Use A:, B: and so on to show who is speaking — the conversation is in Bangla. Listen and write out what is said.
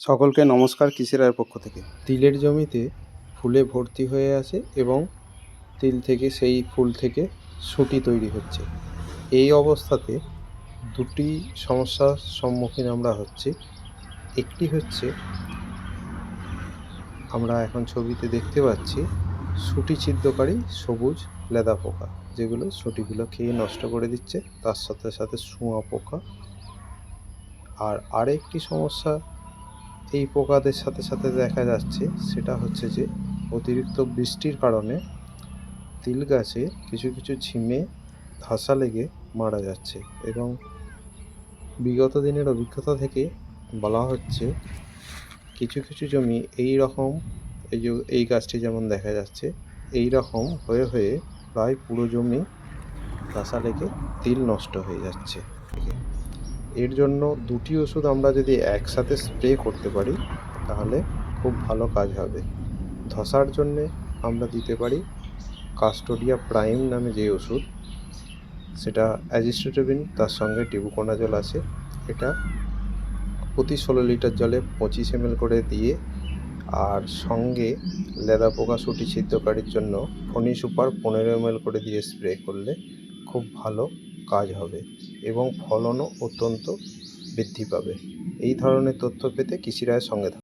A: সকলকে নমস্কার কৃষি রায়ের পক্ষ থেকে। তিলের জমিতে ফুলে ভর্তি হয়ে আছে এবং তিল থেকে সেই ফুল থেকে সুঁটি তৈরি হচ্ছে। এই অবস্থাতে দুটি সমস্যার সম্মুখীন আমরা হচ্ছি। একটি হচ্ছে আমরা এখন ছবিতে দেখতে পাচ্ছি সুঁটি ছিদ্রকারী সবুজ লেদা পোকা, যেগুলো সুঁটিগুলো খেয়ে নষ্ট করে দিচ্ছে, তার সাথে সাথে শুঁয়া পোকা। আর আরেকটি সমস্যা এই পোকাদের সাথে সাথে দেখা যাচ্ছে, সেটা হচ্ছে যে অতিরিক্ত বৃষ্টির কারণে তিল গাছে কিছু কিছু ঝিমে ধসা লেগে মারা যাচ্ছে। এবং বিগত দিনের অভিজ্ঞতা থেকে বলা হচ্ছে, কিছু কিছু জমি এই রকম, এই গাছটি যেমন দেখা যাচ্ছে, এই রকম হয়ে হয়ে প্রায় পুরো জমি ধসা লেগে তিল নষ্ট হয়ে যাচ্ছে। এর জন্য দুটি ওষুধ আমরা যদি একসাথে স্প্রে করতে পারি তাহলে খুব ভালো কাজ হবে। ধসার জন্যে আমরা দিতে পারি কাস্টোডিয়া প্রাইম নামে যে ওষুধ, সেটা অ্যাজিস্ট্রেটিভিন, তার সঙ্গে টিবুকোনাজল আছে। এটা প্রতি 16 লিটার জলে 25 ml করে দিয়ে, আর সঙ্গে লেদা পোকা সুঁটি ছিদ্রকারীর জন্য ফণি সুপার 15 ml করে দিয়ে স্প্রে করলে খুব ভালো কাজ হবে এবং ফলনও অত্যন্ত বৃদ্ধি পাবে। এই ধরনের তথ্য পেতে কৃষি রায়ের সঙ্গে থাকুন।